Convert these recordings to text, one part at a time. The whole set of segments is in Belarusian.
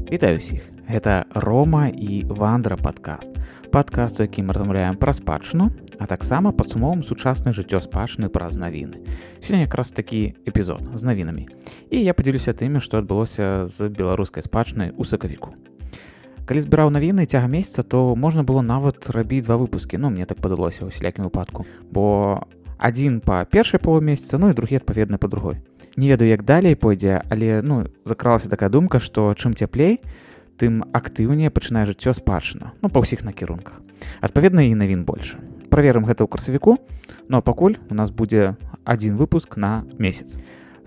Вітаю ўсіх. Гэта Рома і Вандра падкаст. Падкаст, у якім размаўляем пра спадчыну, а таксама падсумоўваем сучаснае жыццё спадчыны праз навіны. Сёння якраз такі эпізод з навінамі. І я падзелюся тымі, што адбылося з беларускай спадчынай у сакавіку. Калі збіраў навіны цягам месяца, то можна было нават рабіць 2 выпускі. Мне так падалося ў усялякім выпадку. Бо адзін па першай палове месяца, і другі адпаведна па другой. Не ведаю, як далей пойдзе, але закралася такая думка, што чым цяплей, тым актыўнее пачынае жыццё спадчына, па ўсіх накірунках. Адпаведна, і навін больш. Праверым гэта ў красавіку, а пакуль у нас будзе адзін выпуск на месяц.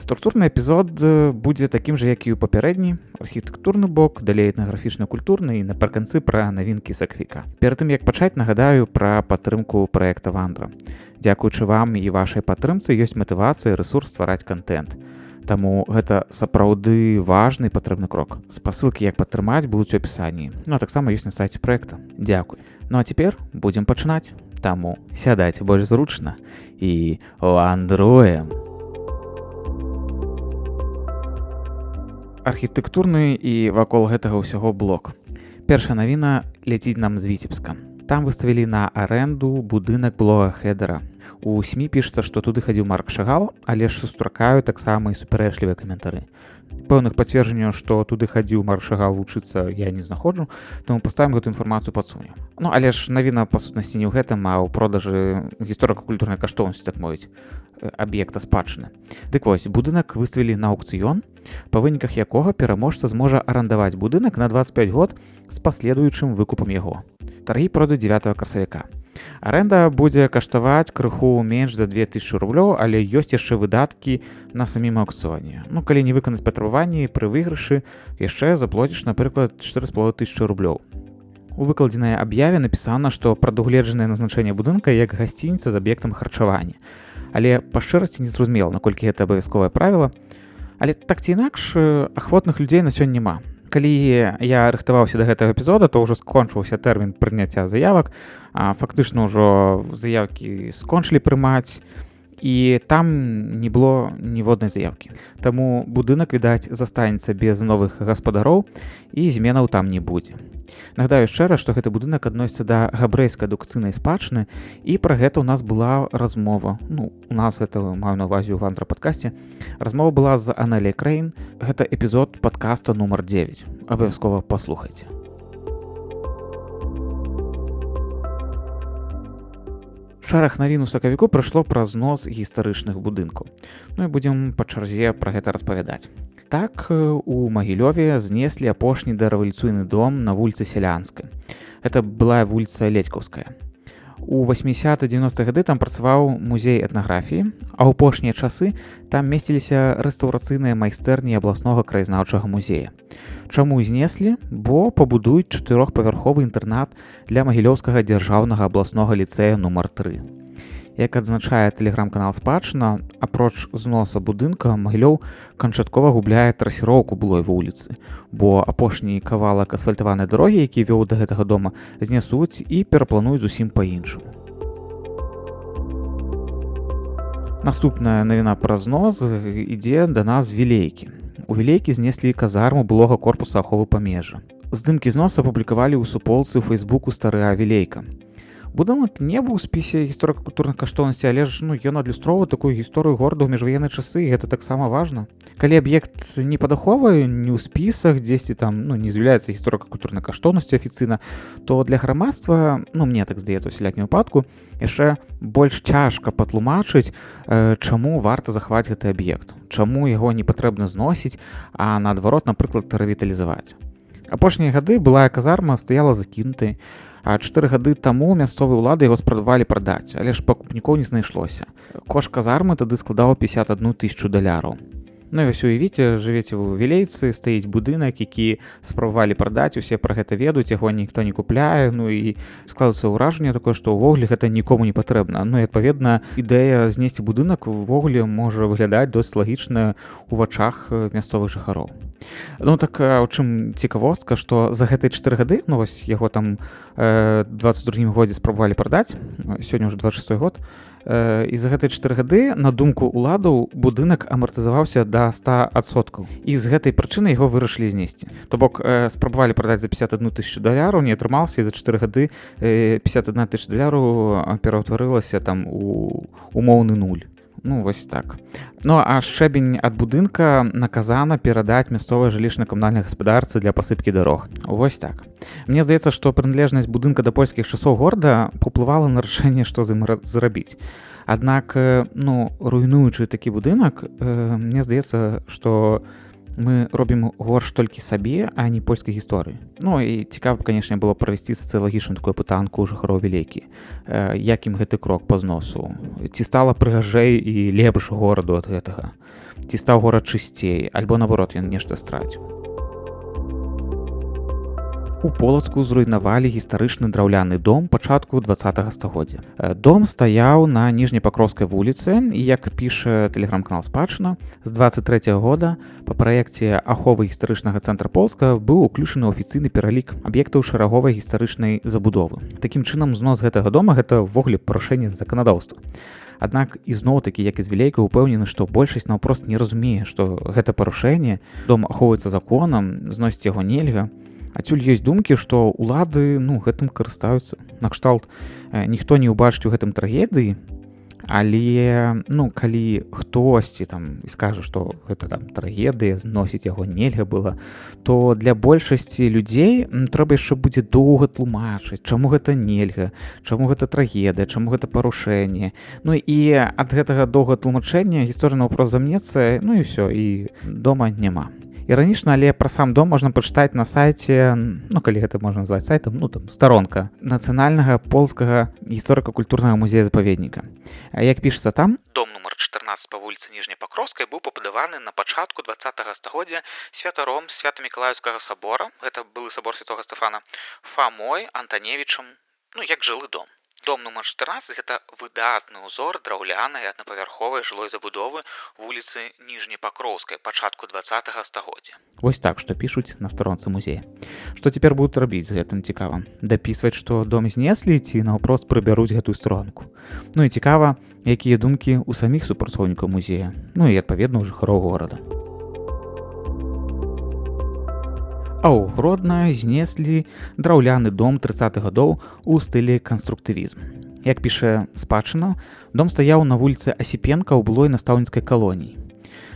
Структурны эпізод будзе такім жа, як і ў папярэдні, архітэктурны бок, далей этнаграфічна-культурны і напрыканцы пра навінкі сакавіка. Перад тым, як пачаць, нагадаю пра падтрымку праекта Вандра. Дзякуючы вам і вашай падтрымцы ёсць матывацыя і рэсурс ствараць кантэнт. Таму гэта сапраўды важны і патрэбны крок. Спасылкі, як падтрымаць, будуць у апісанні. А таксама ёсць на сайце праекта. Дзякуй. А цяпер будзем пачынаць. Таму сядайце больш зручна і вандруем. Архітэктурны і вакол гэтага ўсяго блок. Першая навіна ляціць нам з Віцебска. Там выставілі на арэнду будынак былога Хедера. У СМІ пішацца, што туды хадзіў Марк Шагал, але ж сустракаю таксама і супярэчлівыя каментары. Пэўных пацверджанняў, што туды хадзіў Марк Шагал вучыцца, я не знаходжу, таму паставім гэту інфармацыю пад сумнеў. Але ж навіна па сутнасці не ў гэтым, а ў продажы гісторыка-культурнай каштоўнасці, так мовіць, аб'екта спадчыны. Дык вось, будынак выставілі на аўкцыён, па выніках якога пераможца зможа арандаваць будынак на 25 год з паследуючым выкупам яго. Таргі пройдуць 9 красавіка. Арэнда будзе каштаваць крыху менш за 2000 рублёў, але ёсць яшчэ выдаткі на самім аўкцыёне. Калі не выканаць патрабаванні, пры выйгрышы яшчэ заплоціш, напрыклад, 4500 рублёў. У выкладзенай аб'яве напісана, што прадугледжанае назначэнне будынка як гасцініца з аб'ектам харчавання. Але па шчырасці не зразумела, наколькі гэта абавязковае правіла. Але так ці інакш, ахвотных людзей на сёння няма. Калі я рыхтаваўся да гэтага эпізода, то ўжо скончыўся тэрмін прыняцця заявак. Фактычна ўжо заявкі скончылі прымаць, і там не было ніводнай заявкі. Таму будынак, відаць, застанецца без новых гаспадароў, і зменаў там не будзе. Нагадаю яшчэ раз, што гэты будынак адносіцца да габрэйскай адукацыйнай спадчыны, і пра гэта ў нас была размова. У нас гэта, маю на ўвазе ў Вандра падкасце. Размова была з Анеляй Крейн. Гэта эпізод падкаста нумар 9. Абавязкова паслухайце. Шэраг навін у сакавіку прыйшло праз знос гістарычных будынкаў. І будзем па чарзе пра гэта распавядаць. Так, у Магілёве знеслі апошні дарэвалюцыйны дом на вуліцы Сялянскай. Гэта была вуліца Ледзькаўская. У 80-90 гады там працаваў музей этнаграфіі, а ў апошнія часы там месціліся рэстаўрацыйныя майстэрні абласнога краязнаўчага музея. Чаму знеслі? Бо пабудуюць 4павярховы інтэрнат для Магілёўскага дзяржаўнага абласнога ліцэя нумар 3. Як адзначае тэлеграм-канал Спадчына, апроч зноса будынка, Магілёў канчаткова губляе трасіроўку былой вуліцы, бо апошні кавалак асфальтаванай дарогі, які вёў да гэтага дома, знясуць і пераплануюць зусім па-іншаму. Наступная навіна пра знос ідзе да нас з Вілейкі. У Вілейкі знеслі казарму былога корпуса аховы памежжа. Здымкі зноса апублікавалі ў суполцы ў фэйсбуку «Старая Вілейка». Будынак не быў у спісе гісторыка-культурных каштоўнасцей, але ж ён адлюстроўвае такую гісторыю горада ў міжваенныя часы, і гэта таксама важна. Калі аб'ект не падаховае, не ў спісах, дзесьці там не з'яўляецца гісторыка-культурнай каштоўнасцю афіцыйна, то для грамадства, мне так здаецца ў усялякім выпадку, яшчэ больш цяжка патлумачыць, чаму варта захаваць гэты аб'ект, чаму яго не патрэбна зносіць, а наадварот, напрыклад, рэвіталізаваць. Апошнія гады былая казарма стаяла закінутай, а 4 гады таму мясцовыя ўлады яго спрабавалі прадаць, але ж пакупнікоў не знайшлося. Кошт казармы тады складаў $51 000. І вось уявіце, жывеце ў Вілейцы, стаіць будынак, які спрабавалі прадаць, усе пра гэта ведаюць, яго ніхто не купляе, і складаецца ўражанне такое, што ўвогуле гэта нікому не патрэбна. І адпаведна, ідэя знесці будынак увогуле можа выглядаць досыць лагічна ў вачах мясцовых жыхароў. Так, у чым цікавостка, што за гэтыя 4 гады, вось яго там 22 годзе спрабавалі прадаць, сёння ўжо 26 год, І за гэтыя 4 гады, на думку ўладаў, будынак амартызаваўся да 100%. І з гэтай прычыны яго вырашылі знесці. То бок спрабавалі прадаць за $51 000, не атрымалася, і за 4 гады $51 000 пераўтварылася там у умоўны нуль. Ну, вось так. Ну, а шчэбень ад будынка наказана перадаць мясцовай жылічна-камунальнай гаспадарцы для пасыпкі дарог. Вось так. Мне здаецца, што прыналежнасць будынка да польскіх часоў горада паўплывала на рашэнне, што з ім зрабіць. Аднак, ну, руйнуючы такі будынак, мне здаецца, што мы робім горш толькі сабе, а не польскай гісторыі. Ну, і цікава, канешне, было правесці сацыялагічную такую пытанку ў жыхароў Вілейкі. Як ім гэты крок па зносу? Ці стала прыгажэй і лепш гораду ад гэтага? Ці стаў горад чысцей? Альбо, наоборот, ён нешта страціў? У Полацку зруйнавалі гістарычны драўляны дом пачатку 20-го стагоддзя. Дом стаяў на Ніжнепакроўскай вуліцы, і, як піша тэлеграм-канал «Спадчына», з 23-го года па праекце аховы гістарычнага цэнтра Полска быў уключаны ў афіцыйны пералік аб'ектаў шараговай гістарычнай забудовы. Такім чынам, знос гэтага дома – гэта ўвогуле парушэнне заканадаўства. Аднак ізноў-такі, як і з Вілейкай, упэўнены, што большасць наўпрост не разумее, што гэта парушэнне, дом ахоўваецца законам, зносіць яго нельга. Адсюль ёсць думкі, што ўлады, ну, гэтым карыстаюцца. Накшталт, ніхто не ўбачыць у гэтым трагедыі, але, ну, калі хтосьці там скажа, што гэта там трагедыя, зносіць яго нельга было, то для большасці людзей трэба яшчэ будзе доўга тлумачыць, чаму гэта нельга, чаму гэта трагедыя, чаму гэта парушэнне. Ну і ад гэтага доўга тлумачэння гісторыя наўпрост замнецца, ну і ўсё, і дома няма. Іранічна, але пра сам дом можна пачытаць на сайце, ну, калі гэта можна назваць сайтам, ну, там, старонка Нацыянальнага польскага гісторыка-культурнага музея-запаведніка. Як пішацца там, дом нумар 14 па вуліцы Ніжнепакроўскай быў пабудаваны на пачатку 20-го стагоддзя святаром Свята-Мікалаеўскага сабора, гэта былы сабор Святога Стэфана, Фамой Антаневічам, ну, як жылы дом. Дом нумар 14 – гэта выдатны ўзор драўлянай аднапавярховай жылой забудовы вуліцы Ніжнепакроўскай пачатку 20-го стагоддзя. Вось так, што пішуць на старонцы музея. Што цяпер будуць рабіць з гэтым, цікава? Дапісваць, што дом знеслі, ці наўпрост прыбяруць гэтую сторонку? Ну і цікава, якія думкі ў саміх супрацоўнікаў музея, ну і адпаведна ў жыхароў горада. А ў Гродна знеслі драўляны дом 30-х гадоў у стылі канструктывізм. Як піша Спадчына, дом стаяў на вуліцы Асіпенка ў былой настаўніцкай калоніі.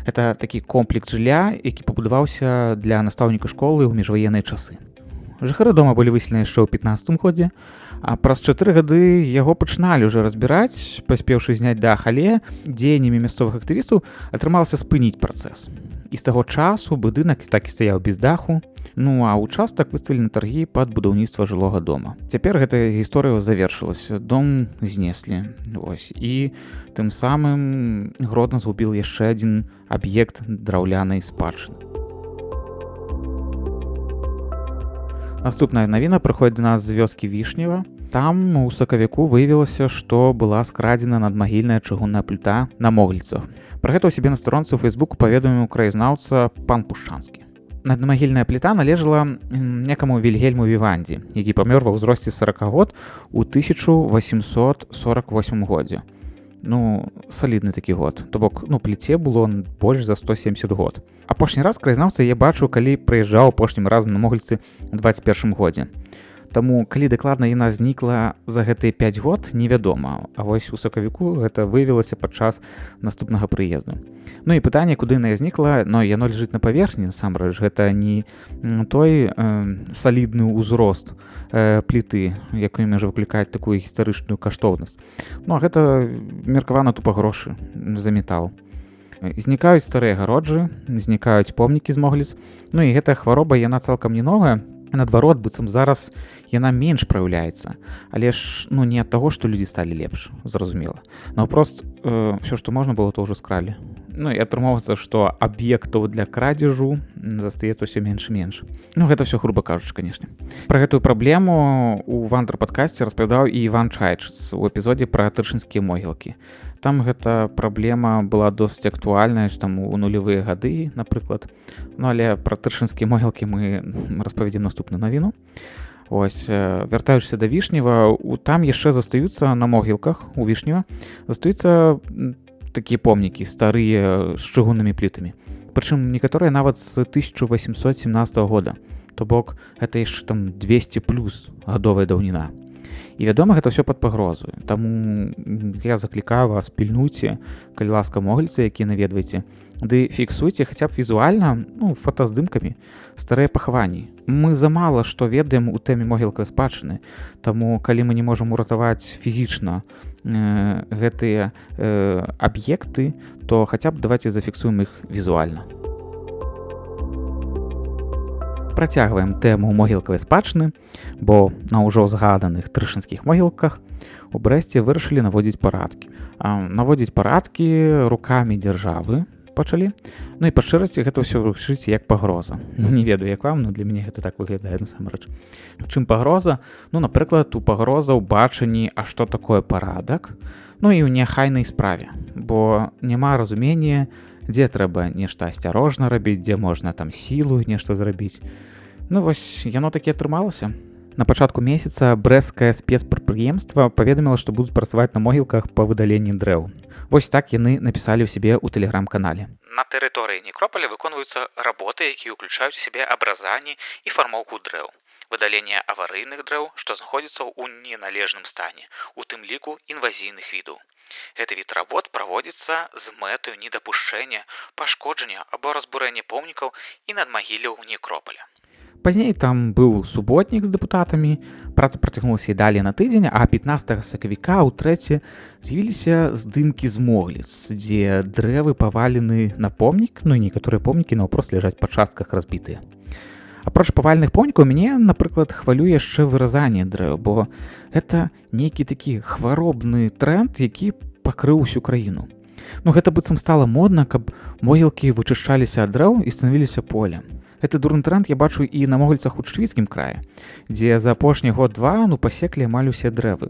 Гэта такі комплекс жылля, які пабудаваўся для настаўніка школы ў міжваенныя часы. Жыхары дома былі выселены яшчэ ў 15-м годзе, а праз 4 гады яго пачыналі ўжо разбіраць, паспеўшы зняць дах, але дзеяннямі мясцовых актывістаў атрымалася спыніць працэс. І з таго часу будынак так і стаяў без даху, ну а ўчастак выставілі на таргі пад будаўніцтва жылога дома. Цяпер гэтая гісторыя завершылася, дом знеслі. Вось. І тым самым Гродна згубіў яшчэ адзін аб'ект драўлянай спадчыны. Наступная навіна прыходзіць да нас з вёскі Вішнева. Там у сакавіку выявілася, што была скрадзена надмагільная чыгунная пліта на Могільцах. Пра гэта ў сябе на старонцы ў Фейсбуку паведаміў краязнаўца пан Пушчанскі. Надмагільная пліта належала некаму Вільгельму Віванді, які памёр ва ўзросце 40 год у 1848 годзе. Ну, салідны такі год. То бок, ну, пліце было больш за 170 год. Апошні раз краязнаўца я бачыў, калі прыязджаў апошнім разам на Могільцы ў 21 годзе. Таму, калі дакладна яна знікла за гэтыя 5 год, невядома. А вось у сакавіку гэта выявілася падчас наступнага прыезду. Ну і пытанне, куды яна знікла, но яно ляжыць на паверхні, насамрэч. Гэта не той салідны ўзрост пліты, якую можа выклікаць такую гістарычную каштоўнасць. Ну, а гэта меркавана тупа грошы за метал. Знікаюць старыя гароджы, знікаюць помнікі з Могіліц. Ну і гэтая хвароба, яна цалкам не новая. Наадварот, быццам зараз яна менш праяўляецца. Але ж, ну, не ад таго, што людзі сталі лепш, зразумела. Наўпрост ўсё, што можна было, то ўжо скралі. Ну і атрымоўваецца, што аб'ектаў для крадзежу застаецца ўсё менш і менш. Ну, гэта ўсё груба кажучы, канешне. Пра гэтую праблему ў вандр-падкасце распавядаў і Іван Чайчыц у эпізодзе пра тырчынскія могілкі. Там гэта праблема была досыць актуальная, там у нулевыя гады, напрыклад. Ну, але пра тырчынскія могілкі мы распавядзем наступную навіну. Ось, вяртаючыся да Вішнева, там яшчэ застаюцца на могілках у Вішнева застаюцца такія помнікі старыя з чыгуннымі плітамі. Прычым некаторыя нават з 1817 года. То бок гэта яшчэ там 200 плюс гадовая даўніна. І вядома, гэта ўсё пад пагрозаю. Таму я заклікаю вас, пільнуйце, калі ласка, могільцы, якія наведваеце, ды фіксуйце хаця б візуальна, фотаздымкамі старыя пахаванні. Мы замала што ведаем у тэме могілкавай спадчыны, таму калі мы не можам уратаваць фізічна гэтыя аб'екты, то хаця б давайце зафіксуем іх візуальна. Працягваем тэму могілкавай спадчыны, бо на ўжо згаданых трышынскіх могілках у Брэсце вырашылі наводзіць парадкі. Наводзіць парадкі рукамі дзяржавы пачалі. Ну і па шчырасці гэта ўсё гучыць як пагроза. Не ведаю, як вам, но для мяне гэта так выглядае насамрэч. Чым пагроза? Напрыклад, у пагроза ў бачанні, а што такое парадак? І ў няхайнай справе, бо няма разумення, дзе трэба нешта асцярожна рабіць, дзе можна там сілу нешта зрабіць. Вось яно такі атрымалася. На пачатку месяца брэсцкае спецпрадпрыемства паведаміла, што будуць працаваць на могілках па выдаленні дрэў. Вось так яны напісалі ў сябе ў тэлеграм-канале. На тэрыторыі некропаля выконваюцца работы, якія ўключаюць у сябе абразанне і фармоўку дрэў, выдаленне аварыйных дрэў, што знаходзяцца ў неналежным стане, у тым ліку інвазійных відаў. Гэты від работ праводзіцца з мэтаю недапушчэння, пашкоджання або разбурэння помнікаў і надмагілляў некропаля. Пазней там быў суботнік з дэпутатамі, праца працягнулася і далей на тыдзень, а 15 сакавіка ўтрэці з'явіліся здымкі з могліц, дзе дрэвы павалены на помнік, і некаторыя помнікі наўпрост ляжаць па частках разбітыя. Апроч паваленых помнікаў, мяне, напрыклад, хвалюе яшчэ выразанне дрэў, бо гэта нейкі такі хваробны тренд, які пакрыў усю краіну. Гэта быццам стала модна, каб могілкі вычышчаліся ад дрэў і станавіліся полем. Гэты дурны тренд я бачу і на могільцах у Чувіцкім краі, дзе за апошні год-два пасеклі амаль усе дрэвы.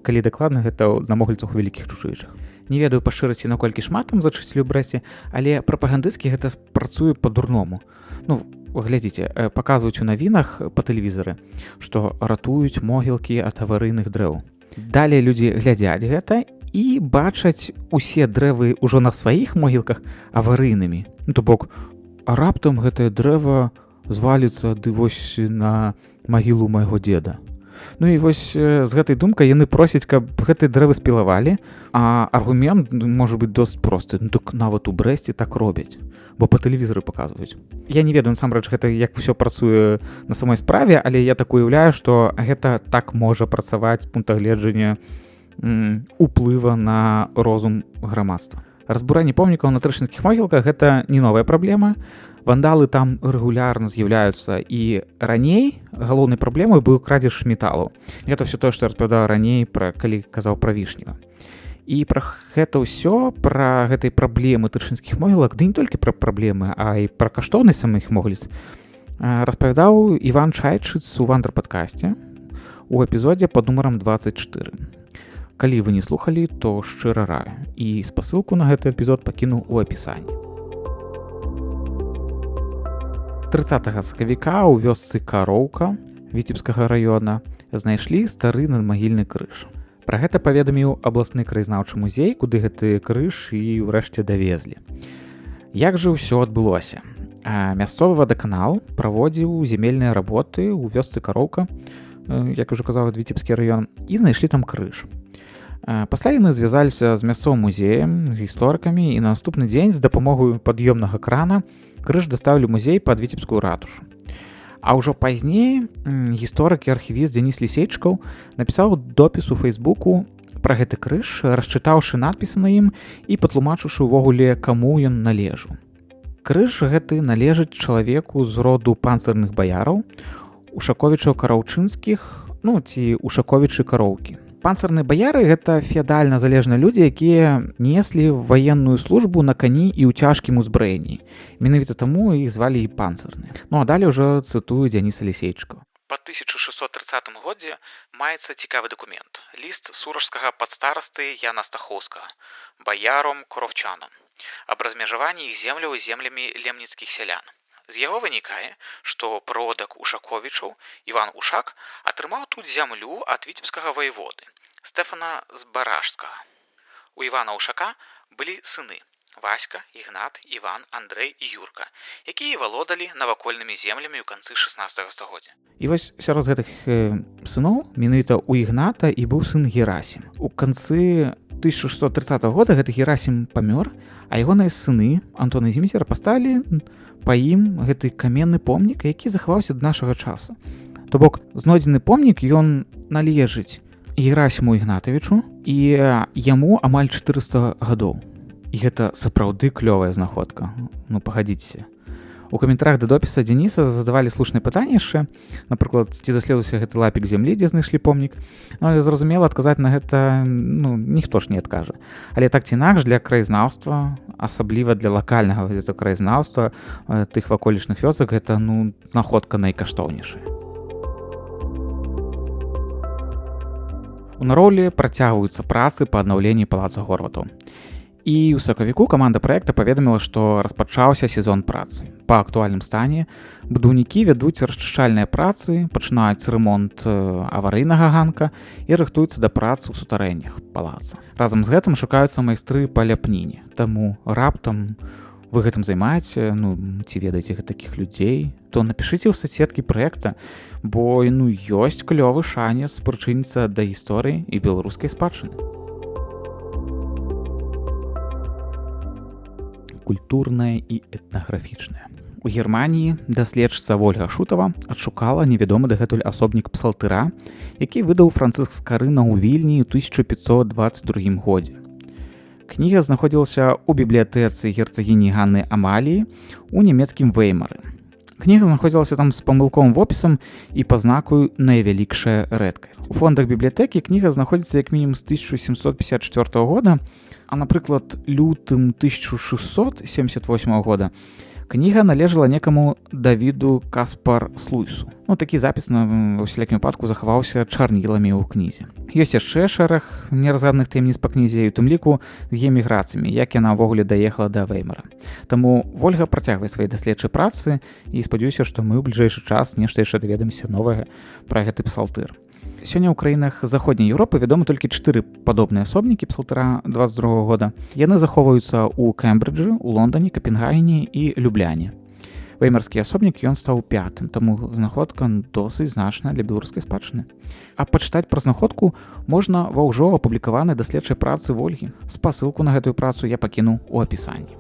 Калі дакладна, гэта на могільцах у Вялікіх Чужычах. Не ведаю па шчырасці, наколькі шмат там зачысцілі ў Брэсце, але прапагандысцкі гэта працуе па-дурному. Глядзіце, паказваюць у навінах па тэлевізары, што ратуюць могілкі ад аварыйных дрэў. Далей людзі глядзяць гэта і бачаць усе дрэвы ўжо на сваіх могілках аварыйнымі. То бок, а раптам гэтае дрэва зваліцца ды вось на магілу майго дзеда. І вось з гэтай думкай яны просяць, каб гэтыя дрэвы спілавалі, а аргумент можа быць досыць просты. Так нават у Брэсце так робяць, бо па тэлевізары паказваюць. Я не ведаю, насамрэч, гэта як усё працуе на самой справе, але я так уяўляю, што гэта так можа працаваць з пункта гледжання уплыва на розум грамадства. Разбурэнне помнікаў на трышынскіх могілках – гэта не новая праблема. Вандалы там рэгулярна з'яўляюцца, і раней галоўнай праблемай быў крадзеж металу. Гэта ўсё тое, што я распавядаў раней, калі казаў пра Вішнева. І пра гэта ўсё, пра гэтай праблемы трышынскіх могілак, ды не толькі пра праблемы, а і пра каштоўнасць самых могіліц, распавядаў Іван Чайчыц у Вандр-падкасце у эпізодзе пад нумарам 24. Калі вы не слухалі, то шчыра раю. І спасылку на гэты эпізод пакіну ў апісанні. 30 сакавіка ў вёсцы Кароўка Віцебскага раёна знайшлі стары надмагільны крыж. Пра гэта паведаміў абласны краязнаўчы музей, куды гэты крыж і ўрэшце давезлі. Як жа ўсё адбылося? Мясцовы вадаканал праводзіў земельныя работы ў вёсцы Кароўка, як ужо казаў, Віцебскі раён, і знайшлі там крыж. Пасля яны звязаліся з мясцовым музеем, гісторыкамі, і на наступны дзень з дапамогай пад'ёмнага крана крыж даставілі ў музей пад Віцебскую ратушу. А ўжо пазней гісторык і архівіст Дзеніс Лісейчыкаў напісаў допіс у Фейсбуку пра гэты крыж, расчытаўшы надпісы на ім і патлумачыўшы ўвогуле, каму ён належаў. Крыж гэты належыць чалавеку з роду панцырных баяраў, ушаковічаў-караўчынскіх, ці ушаковічы-кароўкі. Панцырныя баяры – гэта феадальна залежныя людзі, якія неслі ваенную службу на кані і ў цяжкім узбраенні. Менавіта таму іх звалі і панцырныя. А далей ўжо цытую Дзяніса Лісейчыкава. Па 1630 годзе маецца цікавы дакумент. Ліст сурожскага падстарасты Яна Стахоўскага, баяром-коровчанам, аб размежаванні іх земляў і землямі лемніцкіх сялян. З яго вынікае, што продак Ушаковічаў Іван Ушак атрымаў тут зямлю ад віцебскага ваеводы Стэфана Збаражскага. У Івана Ушака былі сыны Васька, Ігнат, Іван, Андрэй і Юрка, якія валодалі навакольнымі землямі ў канцы 16 стагоддзя. І вось сярод гэтых сыноў менавіта у Ігната і быў сын Герасім. У канцы 1630 года гэты Герасім памёр, а ягоныя сыны Антон і Зміцер паставілі па ім гэты каменны помнік, які захаваўся да нашага часу. То бок, знойдзены помнік, ён належыць Герасіму Ігнатавічу, і яму амаль 400 гадоў. І гэта сапраўды клёвая знаходка. Ну, пагадзіцеся. У каментарах да допіса Дзениса задавалі слушнае пытанне яшчэ, напрыклад, ці даследуецца гэты лапік зямлі, дзе знайшлі помнік. Ну, але зразумела, адказаць на гэта, ніхто ж не адкажа. Але так ці інакш, для краязнаўства, асабліва для лакальнага краязнаўства тых ваколічных вёсак, гэта, находка найкаштоўнейшая. У Нароўлі працягваюцца працы па аднаўленні палаца Горватаў. І ў сакавіку каманда праекта паведаміла, што распачаўся сезон працы. Па актуальным стане будаўнікі вядуць расчышчальныя працы, пачынаюць ремонт аварыйнага ганка і рыхтуюцца да працы ў сутарэннях палаца. Разам з гэтым шукаюцца майстры па ляпніне. Таму раптам вы гэтым займаеце, ці ведаеце такіх людзей, то напішыце ў соцсеткі праекта, бо ёсць клёвы шанец прычыніцца да гісторыі і беларускай спадчыны. Культурная і этнаграфічная. У Германіі даследчыца Вольга Шутава адшукала невядомы дагэтуль асобнік псалтыра, які выдаў Францыск Скарына ў Вільні ў 1522 годзе. Кніга знаходзілася ў бібліятэцы герцагіні Ганны Амаліі ў нямецкім Веймары. Кніга знаходзілася там з памылковым вопісам і пазнакаю «Найвялікшая рэдкасць». У фондах бібліятэкі кніга знаходзіцца як мінімум з 1754 года, а, напрыклад, лютым 1678 года кніга належала некаму Давіду Каспар-Слуйсу. Такі запіс ва ўсялякім выпадку захаваўся чарніламі ў кнізе. Ёсць яшчэ шэраг неразгаданых таямніц па кнізе, у тым ліку з эміграцыямі, як яна ўвогуле даехала да Веймара. Таму Вольга працягвае свае даследчыя працы і спадзяюся, што мы ў бліжэйшы час нешта яшчэ даведаемся новага пра гэты псалтыр. Сёння ў краінах заходняй Еўропы вядома толькі 4 падобныя асобнікі псалтыра 22 года. Яны захоўваюцца ў Кембриджы, у Лондоне, Капенгагене і Любляне. Веймарскі асобнік ён стаў 5-м, таму знаходка досыць значная для беларускай спадчыны. А пачытаць пра знаходку можна ва ўжо апублікаванай даследчай працы Вольгі. Спасылку на гэтую працу я пакінуў у апісанні.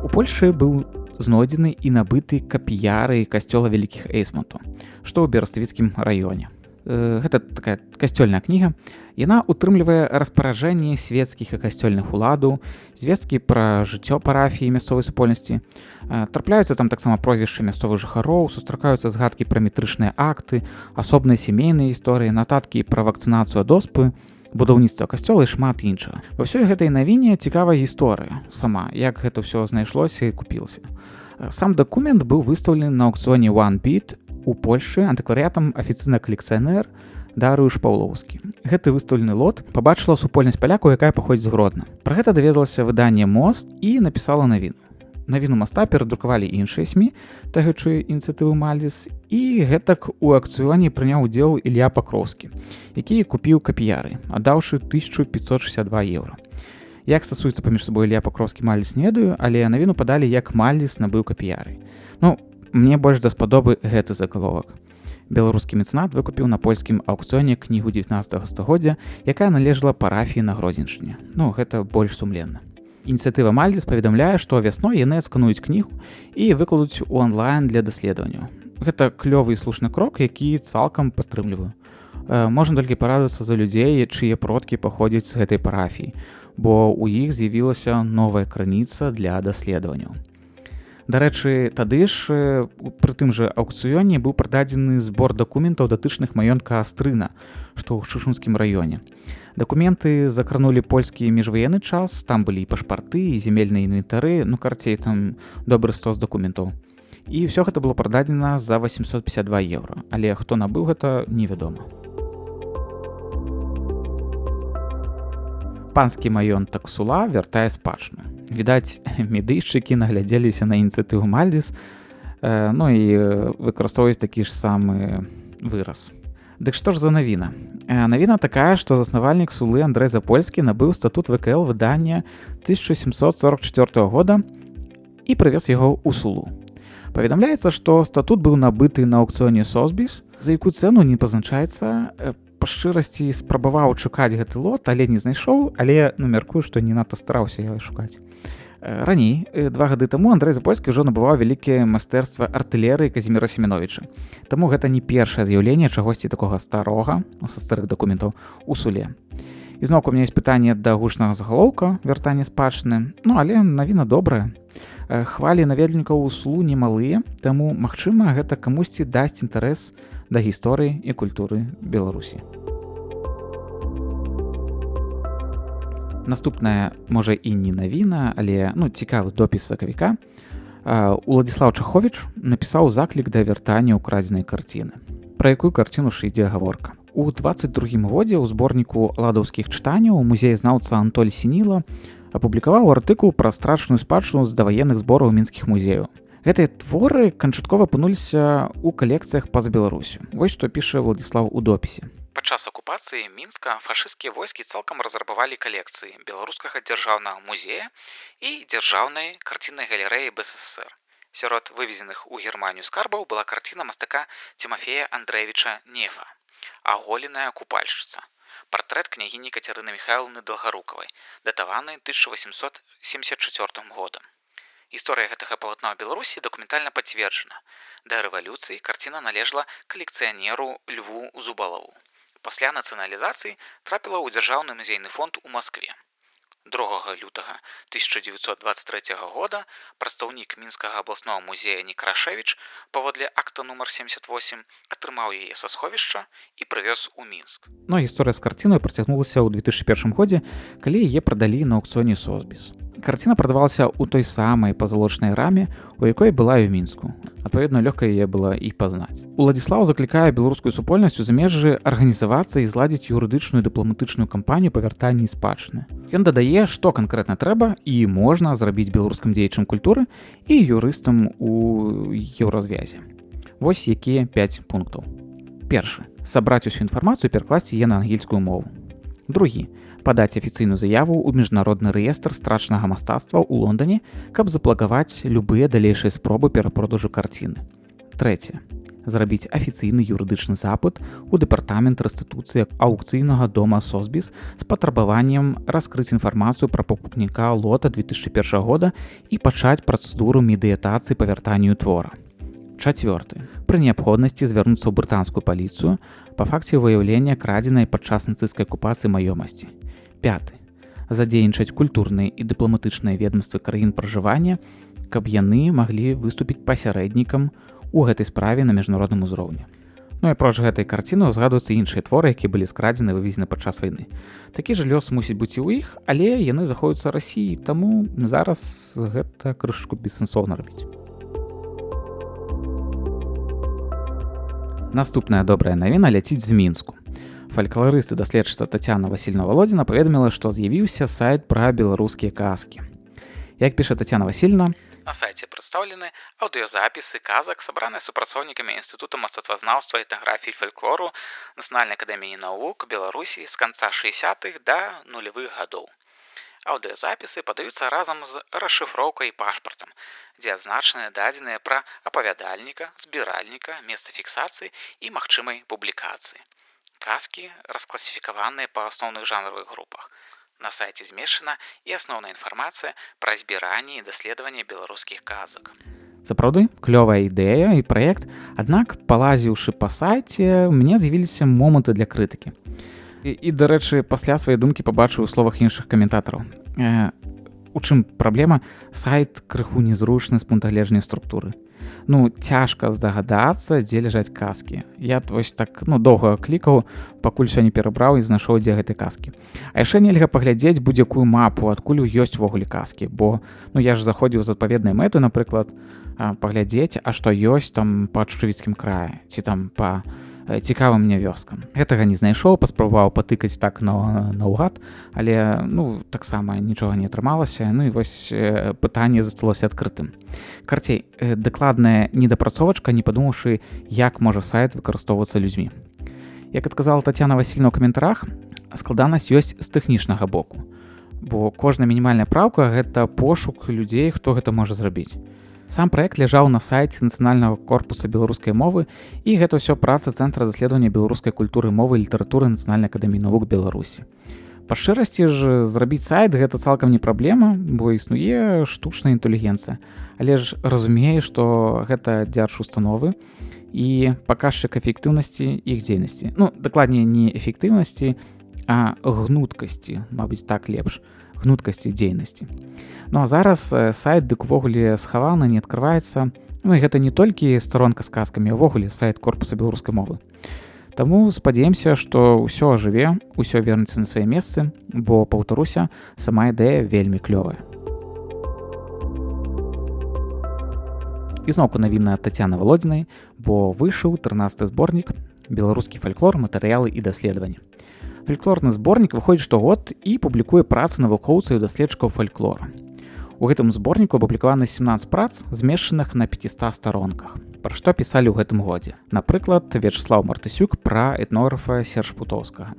У Польшы быў знойдзены і набыты капіяры касцёла вялікіх Эйсмонтаў, што ў Бераставіцкім раёне. Гэта такая касцёльная кніга. Яна утрымлівае распараджэнні свецкіх і касцёльных уладаў, звесткі пра жыццё парафіі мясцовай супольнасці. Трапляюцца там таксама прозвішчы мясцовых жыхароў, сустракаюцца згадкі пра метрычныя акты, асобныя сямейныя гісторыі, нататкі пра вакцынацыю ад оспы, будаўніцтва касцёла і шмат іншага. Ва ўсёй гэтай навіне цікавая гісторыя сама, як гэта ўсё знайшлося і купілася. Сам дакумент быў выстаўлены на аўкцыёне OneBit у Польшы антыкварыятам афіцыйна калекцыянер Дарыюш Паўлоўскі. Гэты выстаўлены лот пабачыла супольнасць палякаў, якая паходзіць з Гродна. Пра гэта даведалася выданне «Мост» і напісала навіну. Навіну моста перадрукавалі іншыя СМІ, тагачы ініцыятывы Мальдзіс, і гэтак у акцыёне прыняў удзел Ілля Пакроўскі, які купіў капіяры, аддаўшы 1562 еўра. Як стасуецца паміж сабой Ілля Пакроўскі Мальдзіс, не ведаю, але навіну падалі, як Мальдзіс набыў капіяры. Мне больш даспадобы гэты загаловак. Беларускі мецэнат выкупіў на польскім аўкцыёне кнігу 19 стагоддзя, якая належала парафіі на Гродзеншчыне. Гэта больш сумленна. Ініцыятыва Мальдзіс паведамляе, што вясной яны адскануюць кнігу і выкладуць у онлайн для даследаванняў. Гэта клёвы і слушны крок, які цалкам падтрымліваю. Можна толькі парадавацца за людзей, чые продкі паходзяць з гэтай парафіі, бо ў іх з'явілася новая крыніца для даследаванняў. Дарэчы, тады ж пры тым жа аўкцыёне быў прададзены збор дакументаў датычных маёнтка Астрына, што ў Шышынскім раёне. Дакументы закранулі польскі міжваенны час, там былі і пашпарты, і земельныя інвентары, карацей, там добры 100 дакументаў. І ўсё гэта было прададзена за 852 еўра, але хто набыў гэта, невядома. Панскі маёнтак Сула вяртае спадчыну. Відаць, медыйшчыкі наглядзеліся на ініцыятыву Мальдзіс, і выкарыстоўваюць такі ж самы выраз. Дык што ж за навіна? Навіна такая, што заснавальнік Сулы Андрэй Запольскі набыў статут ВКЛ выдання 1744 года і прывез яго ў Сулу. Паведамляецца, што статут быў набыты на аўкцыёне Созбіс, за якую цэну не пазначаецца. Па шчырасці спрабаваў шукаць гэты лот, але не знайшоў, але мяркую, што не надта стараўся яго шукаць. Раней, 2 гады таму, Андрэй Запольскі ўжо набываў вялікае майстэрства артылерыі Казіміра Семеновіча. Таму гэта не першае з'яўленне чагосьці такога старога, са старых дакументаў, у Суле. Ізноўку у мяне ёсць пытанне да гучнага загалоўка вяртання спадчыны, але навіна добрая. Хвалі наведвальнікаў у Сулу немалыя, таму, магчыма, гэта камусьці дасць інтарэс да гісторыі і культуры Беларусі. Наступная, можа і не навіна, але цікавы допіс сакавіка. Уладзіслаў Чаховіч напісаў заклік да вяртання ўкрадзенай карціны. Пра якую карціну ж ідзе гаворка? У 22 годзе ў зборніку ладаўскіх чытанняў музеязнаўца Антоль Сініла апублікаваў артыкул пра страчную спадчыну з даваенных збораў мінскіх музеяў. Гэтыя творы канчаткова апынуліся ў калекцыях па-за Беларусю. Вось што піша Уладзіслаў у допісе. Падчас акупацыі Мінска фашысцкія войскі цалкам разрабавалі калекцыі Беларускага дзяржаўнага музея і дзяржаўнай карціннай галерэі БССР. Сярод вывезеных у Германію скарбаў была карціна мастака Тимофея Андрэевіча Нефа «Аголеная купальшчыца». Партрэт княгіні Кацярыны Міхайлаўны Далгарукавай, датаваны 1874 годам. Гісторыя гэтага палатна ў Беларусі дакументальна пацверджана. Да рэвалюцыі карціна належала калекцыянеру Льву Зубалову. Пасля нацыяналізацыі трапіла ў дзяржаўны музейны фонд у Маскве. 2 лютага 1923 года прадстаўнік Мінскага абласнога музея Некрашевіч паводле акта нумар 78 атрымаў яе са сховішча і прывёз у Мінск. Гісторыя з карцінай працягнулася ў 2001 годзе, калі яе прадалі на аўкцыёне Созбіс. Карціна прадавалася ў той самай пазалочнай раме, у якой была і ў Мінску. Адпаведна, лёгка яе было і пазнаць. Уладзіслаў заклікае беларускую супольнасць у замежжы арганізавацца і зладзіць юрыдычную дыпламатычную кампанію па вяртанні спадчыны. Ён дадае, што канкрэтна трэба і можна зрабіць беларускім дзеячам культуры і юрыстам у еўразвязе. Вось якія 5 пунктаў. Першы. Сабраць усю інфармацыю і перакласці яе на ангельскую мову. Другі. Падаць афіцыйную заяву ў міжнародны рэестр страчнага мастацтва ў Лондоне, каб заплагаваць любыя далейшыя спробы перапродажу карціны. Трэцяе. Зрабіць афіцыйны юрыдычны запыт у дэпартамент рэстытуцыі аўкцыйнага дома Созбіс з патрабаваннем раскрыць інфармацыю пра пакупніка лота 2001 года і пачаць працэдуру медыятацыі па вяртанню твора. Чацвёрты. Пры неабходнасці звярнуцца ў брытанскую паліцыю па факце выяўлення крадзенай падчас нацысцкай акупацыі маёмасці. 5. Задзейнічаць культурныя і дыпламатычныя ведомствы краін пражывання, каб яны маглі выступіць пасярэднікам у гэтай справе на міжнародным узроўні. Апроч гэтай карціны узгадваюцца іншыя творы, якія былі скрадзены і вывезены падчас вайны. Такі ж лёс мусіць быць і ў іх, але яны захоўваюцца Расіі, таму зараз гэта крышачку бессэнсоўна рабіць. Наступная добрая навіна ляціць з Мінску. Фалькларыст і даследчыца Тацяна Васільна-Валодзіна паведаміла, што з'явіўся сайт пра беларускія казкі. Як піша Тацяна Васільна, на сайце прадстаўлены аўдыёзапісы казак, сабраныя супрацоўнікамі Інстытута мастацтвазнаўства, этнаграфіі і фальклору Нацыянальнай акадэміі навук Беларусі з канца 60-х да нулявых гадоў. Аўдыёзапісы падаюцца разам з расшыфроўкай і пашпартам, дзе адзначаныя дадзеныя пра апавядальніка, збіральніка, месца фіксацыі і магчымай публікацыі. Казкі раскласіфікаваныя па асноўных жанравых групах. На сайце змешчана і асноўная інфармацыя пра збіранне і даследаванне беларускіх казак. Сапраўды, клёвая ідэя і праект, аднак, палазіўшы па сайце, мне з'явіліся моманты для крытыкі. І, дарэчы, пасля свае думкі пабачыў у словах іншых каментатараў. У чым праблема? Сайт крыху незручны з пункта гледжання структуры. Цяжка здагадацца, дзе ляжаць казкі. Я вось так доўга клікаў, пакуль сёння перабраў і знайшоў, дзе гэтай казкі. А яшчэ нельга паглядзець будь-якую мапу, адкуль ёсць увогуле казкі, бо я ж заходзіў з адпаведнай мэты, напрыклад, паглядзець, а што ёсць там па Чучавіцкім краі, ці там па цікава мне вёска. Гэтага не знайшоў, паспрабаваў патыкаць так наўгад, але таксама нічога не атрымалася. І вось пытанне засталося адкрытым. Карцей, дакладная недапрацовачка, не падумаўшы, як можа сайт выкарыстоўвацца людзьмі. Як адказала Тацяна Васільевна ў каментарах, складанасць ёсць з тэхнічнага боку. Бо кожная мінімальная праўка – гэта пошук людзей, хто гэта можа зрабіць. Сам праект ляжаў на сайце Нацыянальнага корпуса беларускай мовы, і гэта ўсё праца Цэнтра даследавання беларускай культуры, мовы і літаратуры Нацыянальнай акадэміі навук Беларусі. Па шчырасці ж, зрабіць сайт – гэта цалкам не праблема, бо існуе штучная інтэлігенцыя. Але ж разумею, што гэта дзяржустановы і паказчык эфектыўнасці іх дзейнасці. Дакладней, не эфектыўнасці, а гнуткасці, мабыць, так лепш, гнуткасці дзейнасці. А зараз сайт дык увогуле схаваны, не адкрываецца. І гэта не толькі старонка з казкамі, а ўвогуле сайт корпуса беларускай мовы. Таму спадзяемся, што ўсё ажыве, ўсё вернецца на свае месцы, бо, паўтаруся, сама ідэя вельмі клёвая. І зноўку навіна ад Тацяны Валодзінай, бо выйшаў 13-ы зборнік «Беларускі фальклор, матэрыялы і даследаванні». Фальклорны зборнік выходзіць штогод і публікуе працы навукоўцаў і даследчыкаў фальклора. У гэтым зборніку апублікаваны 17 прац, змешчаных на 500 старонках. Пра што пісалі ў гэтым годзе? Напрыклад, Вячаслаў Мартысюк пра этнографа Серж Путоўскага,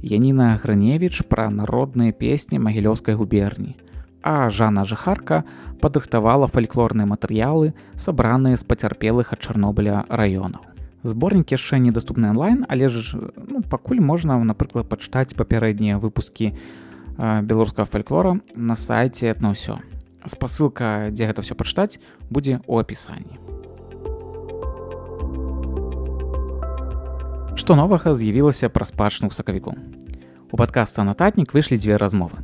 Яніна Грыневіч пра народныя песні Магілёўскай губерні, а Жанна Жыхарка падрыхтавала фальклорныя матэрыялы, сабраныя з пацярпелых ад Чарнобыля раёнаў. Зборнік яшчэ недаступны онлайн, але ж пакуль можна, напрыклад, пачытаць папярэднія выпускі беларускага фальклора на сайце Этноўсё. Спасылка, дзе гэта ўсё пачытаць, будзе ў апісанні. Што новага з'явілася праз пачну ў сакавіку? У падкаста «Нататнік» выйшлі дзве размовы.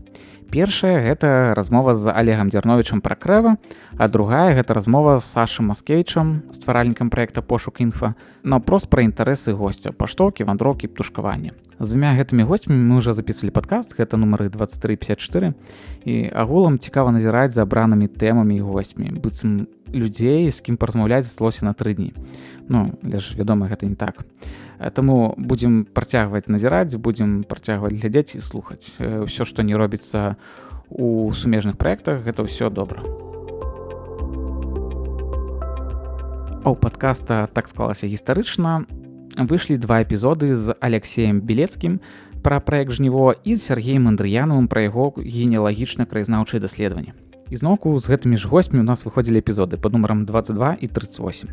Першая – гэта размова з Олегам Дзярновічам пра крэва, а другая – гэта размова з Сашым Маскевічам, стваральнікам праекта «Пошук інфа», наўпрост пра інтарэсы госця, паштоўкі, вандроўкі, птушкавання. З двумя гэтымі госцямі мы ўжо запісвалі падкаст, гэта нумары 23-54, і агулам цікава назіраць за абранымі тэмамі і госцямі, быццам людзей, з кім паразмаўляць засталося на 3 дні. Але ж, вядома, гэта не так. Таму будзем працягваць назіраць, будзем працягваць глядзець і слухаць. Усё, што не робіцца у сумежных праектах, гэта ўсё добра. А ў падкаста «Так склалася гістарычна» выйшлі 2 эпізоды з Алексеем Белецкім пра праект «Жніво» і з Сергеем Андрыянавым пра яго генеалагічна-краязнаўчыя даследаванні. І зноўку з гэтымі ж госцямі у нас выходзілі эпізоды пад нумарам 22 і 38.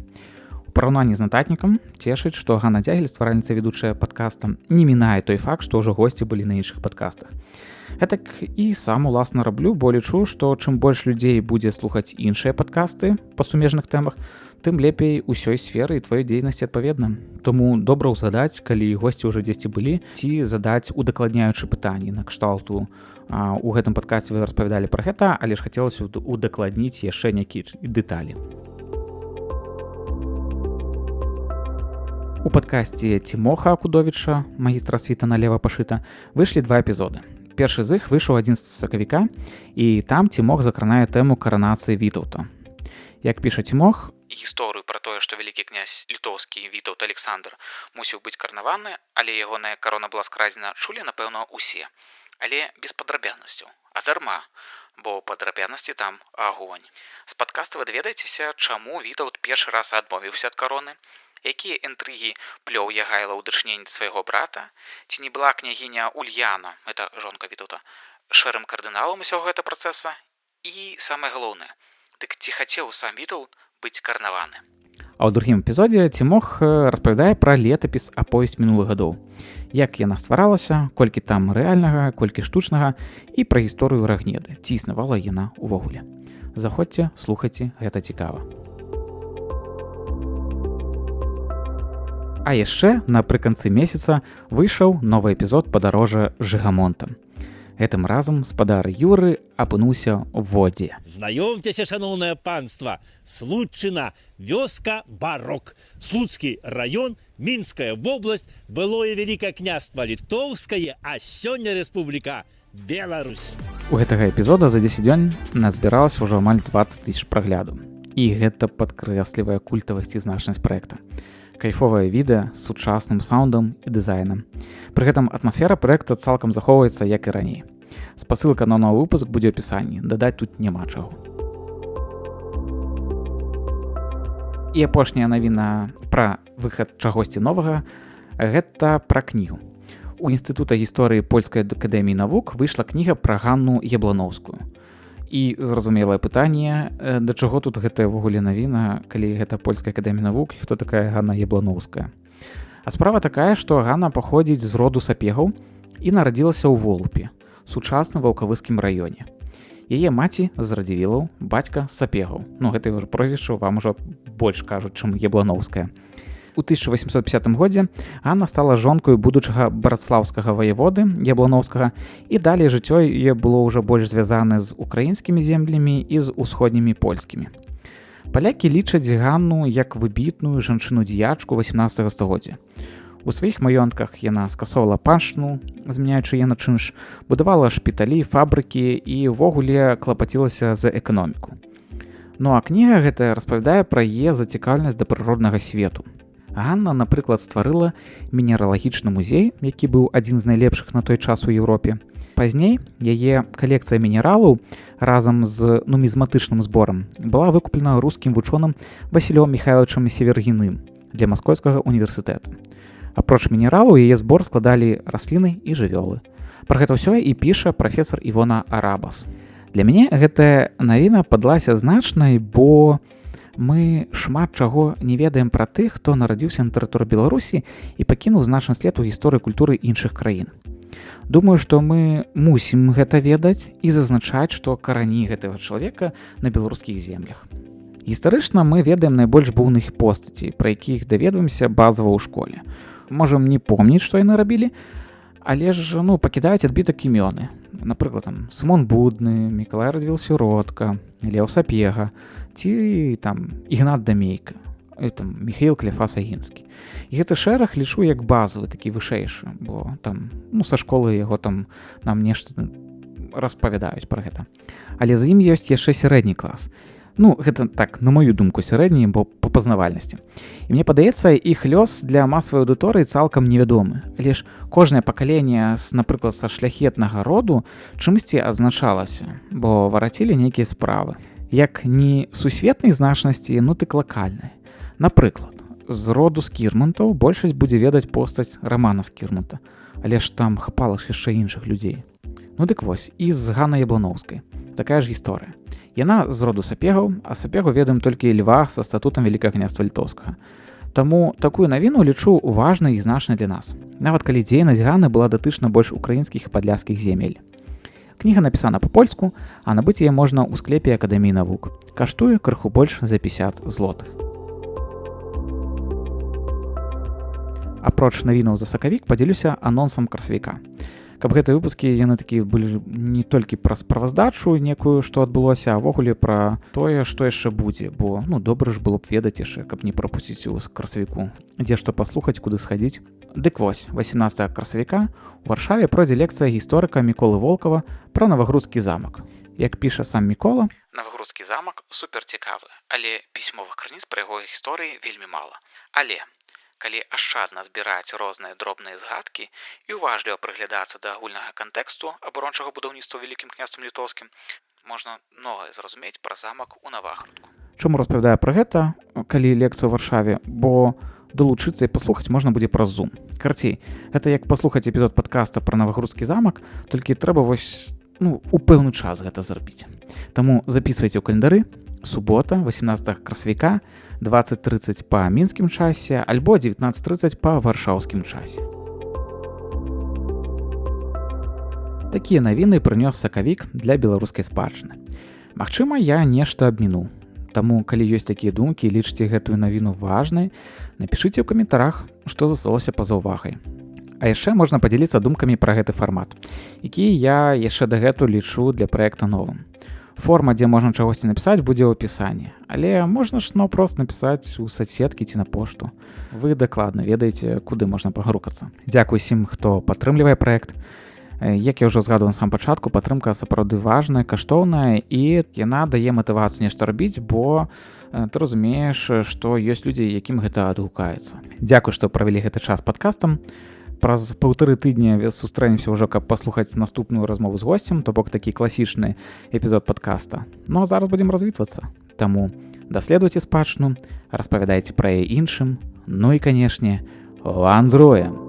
У параўнанні з «Нататнікам» цешыць, што Ганна Дзягель, стваральніца ведучая падкаста, не мінае той факт, што ўжо госці былі на іншых падкастах. Гэтак і сам уласна раблю, бо лічу, што чым больш людзей будзе слухаць іншыя падкасты па сумежных тэмах, тым лепей усёй сферы і тваёй дзейнасці адпаведна. Таму добра ўзгадаць, калі госці ўжо дзесьці былі, ці задаць удакладняючы пытанні на кшталту. У гэтым падкасце вы распавядалі пра гэта, але ж хацелася удакладніць яшчэ нейкія дэталі. У падкасці Цімоха Акудовіча, магістра асвіты налева пашыта, выйшлі 2 эпізоды. Першы з іх выйшаў 11 сакавіка, і там Цімох закранае тэму каранацыі Вітаўта. Як піша Цімох, гісторыю пра тое, што вялікі князь літоўскі Вітаўт Александр мусіў быць каранаваны, але ягоная карона была скрадзена, чулі, напэўна, усе. Але без падрабязнасцяў. А дарма, бо падрабязнасці там агонь. З падкаста вы даведаецеся, чаму Вітаўт першы раз адмовіўся ад кароны, якія інтрыгі плёў Ягайла ў дачыненні да свайго брата, ці не была княгіня Ульяна, это жонка Вітаўта, шэрым кардыналам усяго гэта працэса, і самае галоўнае, дык ці хацеў сам Вітаўт быць каранаваны. А ў другім эпізодзе Цімох распавядае пра летапіс аповесць мінулых гадоў, як яна стваралася, колькі там рэальнага, колькі штучнага, і пра гісторыю Рагнеды, ці існавала яна ўвогуле. Заходзьце, слухайце, гэта цікава. А яшчэ напрыканцы месяца выйшаў новы эпізод падарожжа Жыгамонтам. Гэтым разам спадар Юры апынуўся ў водзе. Знаёмцеся, шаноўнае панства, Случчына, вёска Барок, Слуцкі раён, Мінская вобласць, былое Вялікае княства Літоўскае, а сёння рэспубліка Беларусь. У гэтага эпізода за 10 дзён назбіралася ўжо амаль 20 000 прагляду. І гэта падкрэслівае культавасць і значнасць праекта. Кайфовае відэа з сучасным саундам і дызайнам. Пры гэтым атмасфера праекта цалкам захоўваецца, як і раней. Спасылка на новы выпуск будзе ў апісанні, дадаць тут няма чаго. І апошняя навіна пра выхад чагосьці новага – гэта пра кнігу. У Інстытута гісторыі Польскай акадэміі навук выйшла кніга пра Ганну Ябланоўскую. І зразумелае пытанне, да чаго тут гэтая ввогуле навіна, калі гэта Польская акадэмія навук, і хто такая Ганна Ябланоўская. А справа такая, што Ганна паходзіць з роду сапегаў і нарадзілася ў Волупі, сучасным ваўкавыскім раёне. Яе маці з Радзівілаў, бацька з сапегаў. Гэта ўжо прозвішча вам ужо больш кажуць, чым Ябланоўская. У 1850 годзе Ганна стала жонкаю будучага братслаўскага ваяводы Ябланоўскага, і далей жыццё яе было ўжо больш звязана з украінскімі землямі і з усходнімі польскімі. Палякі лічаць Ганну як выбітную жанчыну-дзеячку 18 стагоддзя. У сваіх маёнтках яна скасоўвала паншчыну, змяняючы яе на чынш, будавала шпіталі, фабрыкі і ўвогуле клапацілася за эканоміку. А кніга гэтая распавядае пра яе зацікаўленасць да прыроднага свету. Ганна, напрыклад, стварыла мінералагічны музей, які быў адзін з найлепшых на той час у Еўропе. Пазней яе калекцыя мінералаў разам з нумізматычным зборам была выкуплена рускім вучоным Васілём Міхайловичам Севергіным для Маскоўскага універсітэта. Апроч мінералаў, яе збор складалі расліны і жывёлы. Пра гэта ўсё і піша прафесар Івона Арабас. Для мяне гэтая навіна падалася значнай, бо мы шмат чаго не ведаем пра тых, хто нарадзіўся на тэрыторыі Беларусі і пакінуў значны след у гісторыі культуры іншых краін. Думаю, што мы мусім гэта ведаць і зазначаць, што карані гэтага чалавека на беларускіх землях. Гістарычна мы ведаем найбольш буйных постацей, пра якіх даведваемся базава ў школе. Можам не помніць, што яны рабілі, але ж пакідаюць адбітак імёны. Напрыклад, Сымон Будны, Мікалай Радзівіл-Сіротка, Леў Сапега, ці Ігнат Дамейка, Міхаіл Кляфас-Агінскі. І гэты шэраг лічу як базавы, такі вышэйшы, бо са школы яго нам нешта распавядаюць пра гэта. Але за ім ёсць яшчэ сярэдні клас. Гэта так, на мою думку, сярэдні, бо па пазнавальнасці. І мне падаецца, іх лёс для масавай аўдыторыі цалкам невядомы. Але ж кожнае пакаленне, напрыклад, са шляхетнага роду чымсьці адзначалася, бо варацілі нейкія справы. Як не сусветнай значнасці, дык лакальнай. Напрыклад, з роду Скірмантаў большасць будзе ведаць постаць Рамана Скірманта, але ж там хапала яшчэ іншых людзей. Дык вось, і з Ганнай Ябланоўскай. Такая ж гісторыя. Яна з роду сапегаў, а сапегу ведаем толькі льва са статутам Вялікага княства Літоўскага. Таму такую навіну лічу важнай і значнай для нас. Нават калі дзейнасць Ганны была датычна больш украінскіх і падляшскіх земель. Кніга напісана па-польску, а набыць яе можна ў склепе Акадэміі навук. Каштуе крыху больш за 50 злотых. Апроч навінаў за сакавік падзялюся анонсам красавіка. Каб гэтыя выпускі яны такі былі не толькі пра справаздачу некую, што адбылося, а ўвогуле пра тое, што яшчэ будзе, бо добра ж было б ведаць яшчэ, каб не прапусціць у красавіку, дзе што паслухаць, куды схадзіць. Дык вось, 18 красавіка у Варшаве пройдзе лекцыя гісторыка Міколы Волкава пра Навагрудскі замак. Як піша сам Мікола, Навагрудскі замак суперцікавы, але пісьмовых крыніц пра яго гісторыі вельмі мала. Але калі ашчадна збіраць розныя дробныя згадкі і уважліва прыглядацца да агульнага кантэксту абарончага будаўніцтва Вялікім княствам Літоўскім, можна многае зразумець пра замак у Навагрудку. Чаму распавядаю пра гэта, калі лекцыя ў Варшаве? Бо долучыцца і паслухаць можна будзе праз Zoom. Карцей, гэта як паслухаць эпізод падкаста пра Навагрудскі замак, толькі трэба у пэўны час гэта зрабіць. Таму запісвайце ў календары, субота, 18 красавіка, 20:30 па мінскім часе, альбо 19:30 па варшаўскім часе. Такія навіны прынёс сакавік для беларускай спадчыны. Магчыма, я нешта абмінуў. Таму, калі ёсць такія думкі, лічце гэтую навіну важнай, напішыце ў каментарах, што засталося па-за ўвагай. А яшчэ можна падзяліцца думкамі пра гэты фармат, які я яшчэ дагэтуль лічу для праекта новым. Форма, дзе можна чагосьці напісаць, будзе ў апісанні, але можна ж наўпрост напісаць у соцсеткі ці на пошту. Вы дакладна ведаеце, куды можна пагрукацца. Дзякуй усім, хто падтрымлівае праект. Як я ўжо згадываў на самом пачатку, падтрымка сапраўды важная, каштоўная, і яна дае матывацыю нешта рабіць, бо ты разумееш, што ёсць людзі, якім гэта адгукаецца. Дзякуй, што правялі гэты час падкастам. Праз 1,5 тыдня сустрэнемся ўжо, каб паслухаць наступную размову з госцем, то бок такі класічны эпізод падкаста. Ну а зараз будзем развітвацца. Таму даследуйце спадчыну, распавядайце пра яе іншым, ну і, канешне, вандруем!